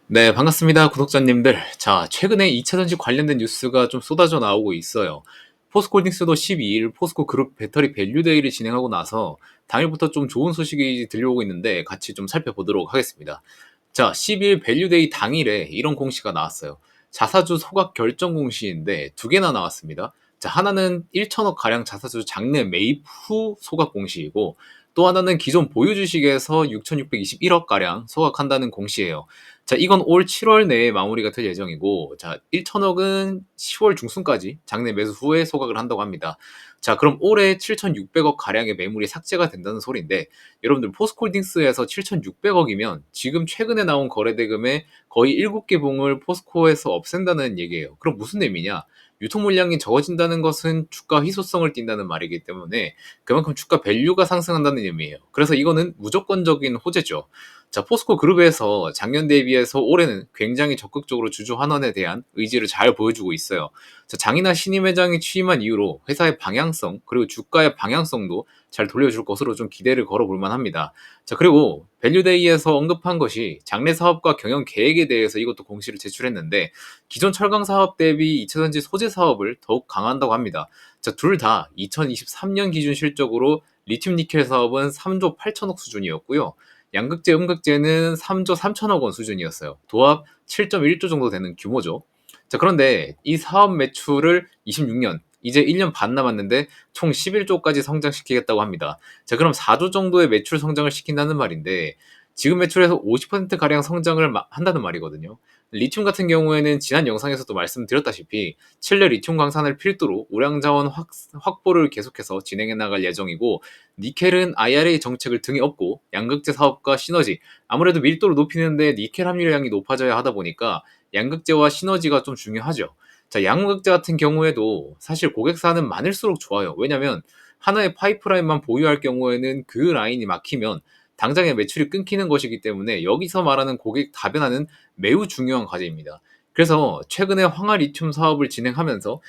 네, 반갑습니다. 구독자님들. 자, 최근에 2차 전지 관련된 뉴스가 좀 쏟아져 나오고 있어요. 포스코홀딩스도 12일 포스코 그룹 배터리 밸류데이를 진행하고 나서 당일부터 좀 좋은 소식이 들려오고 있는데 같이 좀 살펴보도록 하겠습니다. 자, 12일 밸류데이 당일에 이런 공시가 나왔어요. 자사주 소각 결정 공시인데 두 개나 나왔습니다. 자, 하나는 1천억 가량 자사주 장내 매입 후 소각 공시이고 또 하나는 기존 보유 주식에서 6,621억 가량 소각한다는 공시예요. 자, 이건 올 7월 내에 마무리가 될 예정이고, 자, 1천억은 10월 중순까지 장내 매수 후에 소각을 한다고 합니다. 자, 그럼 올해 7,600억 가량의 매물이 삭제가 된다는 소리인데, 여러분들 포스코홀딩스에서 7,600억이면 지금 최근에 나온 거래대금의 거의 7개 봉을 포스코에서 없앤다는 얘기예요. 그럼 무슨 의미냐? 유통 물량이 적어진다는 것은 주가 희소성을 띈다는 말이기 때문에 그만큼 주가 밸류가 상승한다는 의미예요. 그래서 이거는 무조건적인 호재죠. 자, 포스코 그룹에서 작년 대비해서 올해는 굉장히 적극적으로 주주 환원에 대한 의지를 잘 보여주고 있어요. 자, 장이나 신임 회장이 취임한 이후로 회사의 방향성 그리고 주가의 방향성도 잘 돌려줄 것으로 좀 기대를 걸어볼 만합니다. 자, 그리고 밸류데이에서 언급한 것이 장래 사업과 경영 계획에 대해서 이것도 공시를 제출했는데 기존 철강 사업 대비 2차전지 소재 사업을 더욱 강화한다고 합니다. 자, 둘 다 2023년 기준 실적으로 리튬 니켈 사업은 3조 8천억 수준이었고요. 양극재, 음극재는 3조 3천억 원 수준이었어요. 도합 7.1조 정도 되는 규모죠. 자, 그런데 이 사업 매출을 26년, 이제 1년 반 남았는데 총 11조까지 성장시키겠다고 합니다. 자, 그럼 4조 정도의 매출 성장을 시킨다는 말인데 지금 매출에서 50%가량 성장을 한다는 말이거든요. 리튬 같은 경우에는 지난 영상에서도 말씀드렸다시피 칠레 리튬 광산을 필두로 우량 자원 확보를 계속해서 진행해 나갈 예정이고 니켈은 IRA 정책을 등에 업고 양극재 사업과 시너지 아무래도 밀도를 높이는데 니켈 함유량이 높아져야 하다 보니까 양극재와 시너지가 좀 중요하죠. 자, 양극재 같은 경우에도 사실 고객사는 많을수록 좋아요. 왜냐면 하나의 파이프라인만 보유할 경우에는 그 라인이 막히면 당장의 매출이 끊기는 것이기 때문에 여기서 말하는 고객 다변화는 매우 중요한 과제입니다. 그래서 최근에 황화 리튬 사업을 진행하면서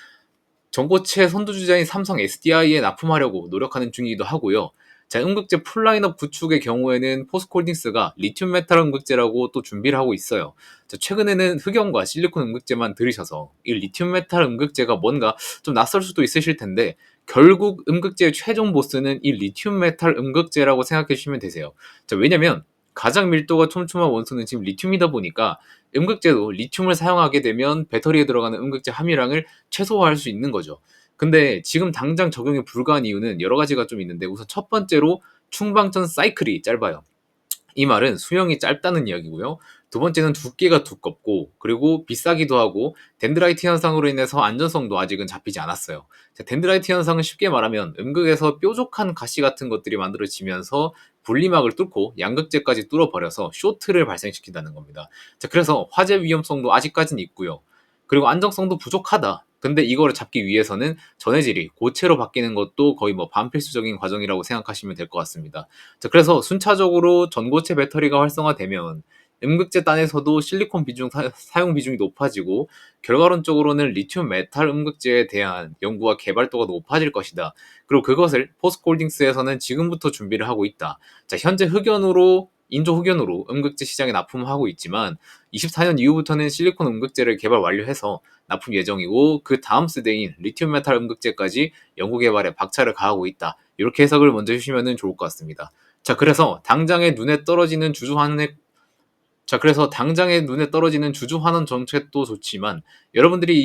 전고체 선두주자인 삼성 SDI에 납품하려고 노력하는 중이기도 하고요. 자, 음극재 풀라인업 구축의 경우에는 포스코홀딩스가 리튬 메탈 음극재라고 또 준비를 하고 있어요. 자, 최근에는 흑연과 실리콘 음극재만 들으셔서 이 리튬 메탈 음극재가 뭔가 좀 낯설 수도 있으실 텐데 결국 음극재의 최종 보스는 이 리튬 메탈 음극재라고 생각해 주시면 되세요. 자, 왜냐면 가장 밀도가 촘촘한 원소는 지금 리튬이다 보니까 음극재도 리튬을 사용하게 되면 배터리에 들어가는 음극재 함유량을 최소화할 수 있는 거죠. 근데 지금 당장 적용이 불가한 이유는 여러 가지가 좀 있는데 우선 첫 번째로 충방전 사이클이 짧아요. 이 말은 수명이 짧다는 이야기고요. 두 번째는 두께가 두껍고 그리고 비싸기도 하고 덴드라이트 현상으로 인해서 안전성도 아직은 잡히지 않았어요. 자, 덴드라이트 현상은 쉽게 말하면 음극에서 뾰족한 가시 같은 것들이 만들어지면서 분리막을 뚫고 양극재까지 뚫어버려서 쇼트를 발생시킨다는 겁니다. 자, 그래서 화재 위험성도 아직까지는 있고요. 그리고 안정성도 부족하다. 근데 이거를 잡기 위해서는 전해질이 고체로 바뀌는 것도 거의 뭐 반필수적인 과정이라고 생각하시면 될 것 같습니다. 자, 그래서 순차적으로 전고체 배터리가 활성화되면 음극재 단에서도 실리콘 비중 사용 비중이 높아지고 결과론적으로는 리튬 메탈 음극재에 대한 연구와 개발도가 높아질 것이다. 그리고 그것을 포스코홀딩스에서는 지금부터 준비를 하고 있다. 자, 현재 인조 흑연으로 음극재 시장에 납품하고 있지만 24년 이후부터는 실리콘 음극재를 개발 완료해서 납품 예정이고 그 다음 세대인 리튬 메탈 음극재까지 연구 개발에 박차를 가하고 있다. 이렇게 해석을 먼저 해주시면 좋을 것 같습니다. 자, 그래서 당장에 눈에 떨어지는 주주 환원 정책도 좋지만 여러분들이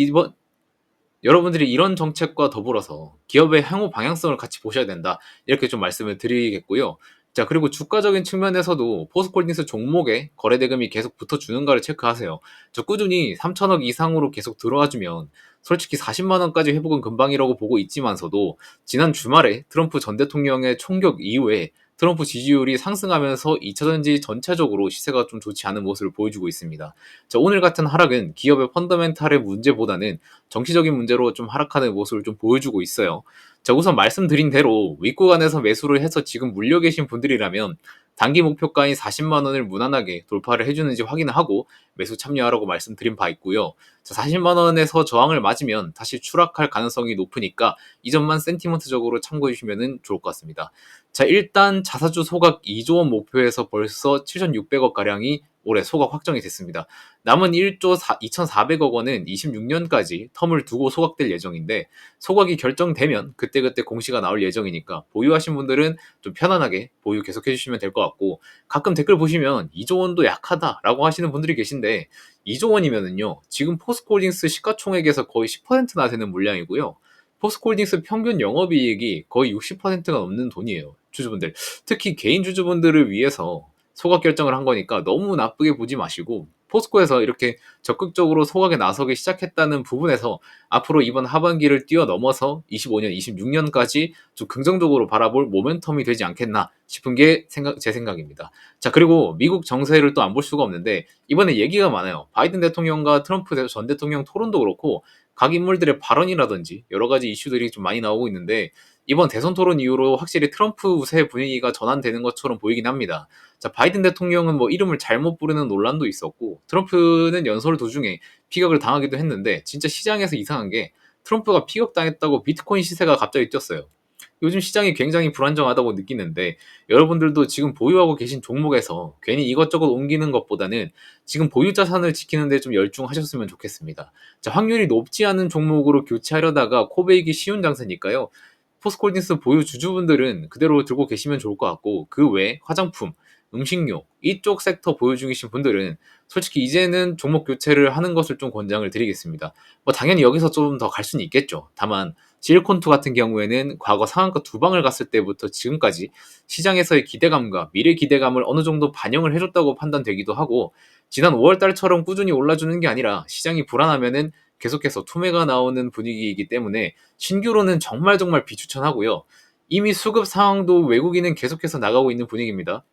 이런 정책과 더불어서 기업의 향후 방향성을 같이 보셔야 된다. 이렇게 좀 말씀을 드리겠고요. 자, 그리고 주가적인 측면에서도 포스코홀딩스 종목에 거래대금이 계속 붙어주는가를 체크하세요. 저 꾸준히 3천억 이상으로 계속 들어와주면 솔직히 40만 원까지 회복은 금방이라고 보고 있지만서도 지난 주말에 트럼프 전 대통령의 총격 이후에 트럼프 지지율이 상승하면서 2차전지 전체적으로 시세가 좀 좋지 않은 모습을 보여주고 있습니다. 자, 오늘 같은 하락은 기업의 펀더멘탈의 문제보다는 정치적인 문제로 좀 하락하는 모습을 좀 보여주고 있어요. 자, 우선 말씀드린 대로 윗구간에서 매수를 해서 지금 물려 계신 분들이라면 단기 목표가인 40만 원을 무난하게 돌파를 해주는지 확인을 하고 매수 참여하라고 말씀드린 바 있고요. 자, 40만 원에서 저항을 맞으면 다시 추락할 가능성이 높으니까 이 점만 센티먼트적으로 참고해 주시면 좋을 것 같습니다. 자, 일단 자사주 소각 2조 원 목표에서 벌써 7,600억 가량이 올해 소각 확정이 됐습니다. 남은 1조 2,400억 원은 26년까지 텀을 두고 소각될 예정인데 소각이 결정되면 그때그때 공시가 나올 예정이니까 보유하신 분들은 좀 편안하게 보유 계속해 주시면 될 것 같고 가끔 댓글 보시면 2조 원도 약하다라고 하시는 분들이 계신데 2조 원이면은요 지금 포스코홀딩스 시가총액에서 거의 10%나 되는 물량이고요. 포스코홀딩스 평균 영업이익이 거의 60%가 넘는 돈이에요. 주주분들 특히 개인 주주분들을 위해서 소각 결정을 한 거니까 너무 나쁘게 보지 마시고 포스코에서 이렇게 적극적으로 소각에 나서기 시작했다는 부분에서 앞으로 이번 하반기를 뛰어넘어서 25년, 26년까지 좀 긍정적으로 바라볼 모멘텀이 되지 않겠나 싶은 게 제 생각입니다. 자, 그리고 미국 정세를 또 안 볼 수가 없는데 이번에 얘기가 많아요. 바이든 대통령과 트럼프 전 대통령 토론도 그렇고 각 인물들의 발언이라든지 여러 가지 이슈들이 좀 많이 나오고 있는데 이번 대선 토론 이후로 확실히 트럼프 우세 분위기가 전환되는 것처럼 보이긴 합니다. 자, 바이든 대통령은 뭐 이름을 잘못 부르는 논란도 있었고 트럼프는 연설 도중에 피격을 당하기도 했는데 진짜 시장에서 이상한 게 트럼프가 피격당했다고 비트코인 시세가 갑자기 뛰었어요. 요즘 시장이 굉장히 불안정하다고 느끼는데 여러분들도 지금 보유하고 계신 종목에서 괜히 이것저것 옮기는 것보다는 지금 보유 자산을 지키는 데 좀 열중하셨으면 좋겠습니다. 자, 확률이 높지 않은 종목으로 교체하려다가 코베이기 쉬운 장세니까요. 포스코홀딩스 보유 주주분들은 그대로 들고 계시면 좋을 것 같고 그 외에 화장품, 음식료 이쪽 섹터 보유 중이신 분들은 솔직히 이제는 종목 교체를 하는 것을 좀 권장을 드리겠습니다. 뭐 당연히 여기서 좀 더 갈 수는 있겠죠. 다만 실리콘투 같은 경우에는 과거 상한가 두 방을 갔을 때부터 지금까지 시장에서의 기대감과 미래 기대감을 어느 정도 반영을 해줬다고 판단되기도 하고 지난 5월 달처럼 꾸준히 올라주는 게 아니라 시장이 불안하면은 계속해서 투매가 나오는 분위기이기 때문에 신규로는 정말 비추천하고요. 이미 수급 상황도 외국인은 계속해서 나가고 있는 분위기입니다.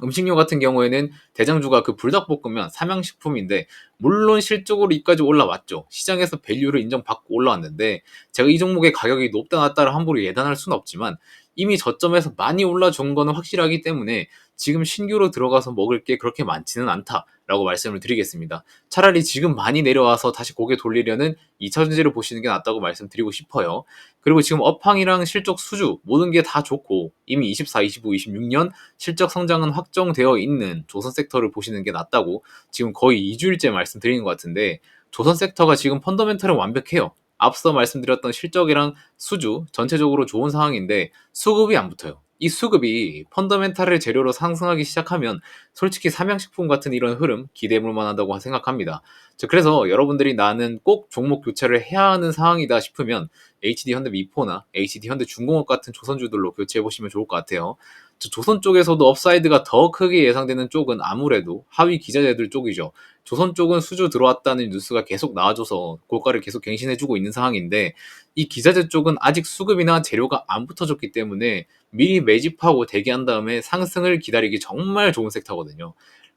음식료 같은 경우에는 대장주가 그 불닭볶음면 삼양식품인데 물론 실적으로 이까지 올라왔죠. 시장에서 밸류를 인정받고 올라왔는데 제가 이 종목의 가격이 높다 낮다를 함부로 예단할 수는 없지만 이미 저점에서 많이 올라준 거는 확실하기 때문에 지금 신규로 들어가서 먹을 게 그렇게 많지는 않다라고 말씀을 드리겠습니다. 차라리 지금 많이 내려와서 다시 고개 돌리려는 2차전지를 보시는 게 낫다고 말씀드리고 싶어요. 그리고 지금 업황이랑 실적 수주 모든 게 다 좋고 이미 24, 25, 26년 실적 성장은 확정되어 있는 조선 섹터를 보시는 게 낫다고 지금 거의 2주일째 말씀드리는 것 같은데 조선 섹터가 지금 펀더멘털은 완벽해요. 앞서 말씀드렸던 실적이랑 수주 전체적으로 좋은 상황인데 수급이 안 붙어요. 이 수급이 펀더멘탈을 재료로 상승하기 시작하면 솔직히 삼양식품 같은 이런 흐름 기대해볼 만하다고 생각합니다. 그래서 여러분들이 나는 꼭 종목 교체를 해야 하는 상황이다 싶으면 HD 현대미포나 HD 현대중공업 같은 조선주들로 교체해보시면 좋을 것 같아요. 조선 쪽에서도 업사이드가 더 크게 예상되는 쪽은 아무래도 하위 기자재들 쪽이죠. 조선 쪽은 수주 들어왔다는 뉴스가 계속 나와줘서 고가를 계속 갱신해주고 있는 상황인데 이 기자재 쪽은 아직 수급이나 재료가 안 붙어졌기 때문에 미리 매집하고 대기한 다음에 상승을 기다리기 정말 좋은 섹터거든요.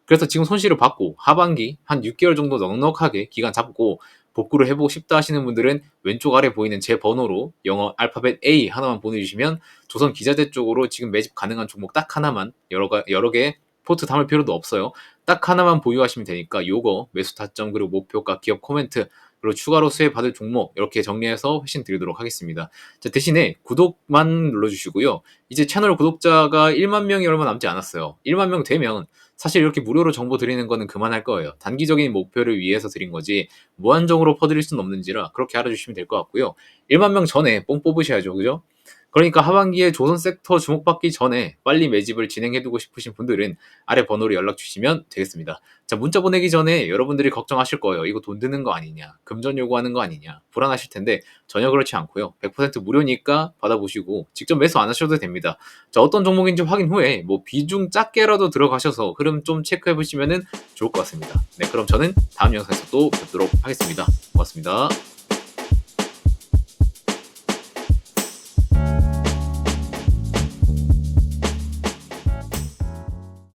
그래서 지금 손실을 받고 하반기 한 6개월 정도 넉넉하게 기간 잡고 복구를 해보고 싶다 하시는 분들은 왼쪽 아래 보이는 제 번호로 영어 알파벳 A 하나만 보내주시면 조선 기자재 쪽으로 지금 매집 가능한 종목 딱 하나만 여러 개 포트 담을 필요도 없어요. 딱 하나만 보유하시면 되니까 요거 매수 타점 그리고 목표가 기업 코멘트 그리고 추가로 수혜 받을 종목 이렇게 정리해서 회신 드리도록 하겠습니다. 자, 대신에 구독만 눌러주시고요. 이제 채널 구독자가 1만 명이 얼마 남지 않았어요. 1만 명 되면 사실 이렇게 무료로 정보 드리는 거는 그만할 거예요. 단기적인 목표를 위해서 드린 거지 무한정으로 퍼드릴 수는 없는지라 그렇게 알아주시면 될 것 같고요. 1만 명 전에 뽕 뽑으셔야죠. 그죠? 그러니까 하반기에 조선 섹터 주목받기 전에 빨리 매집을 진행해두고 싶으신 분들은 아래 번호로 연락 주시면 되겠습니다. 자, 문자 보내기 전에 여러분들이 걱정하실 거예요. 이거 돈 드는 거 아니냐, 금전 요구하는 거 아니냐, 불안하실 텐데 전혀 그렇지 않고요. 100% 무료니까 받아보시고 직접 매수 안 하셔도 됩니다. 자, 어떤 종목인지 확인 후에 뭐 비중 작게라도 들어가셔서 흐름 좀 체크해 보시면 좋을 것 같습니다. 네, 그럼 저는 다음 영상에서 또 뵙도록 하겠습니다. 고맙습니다.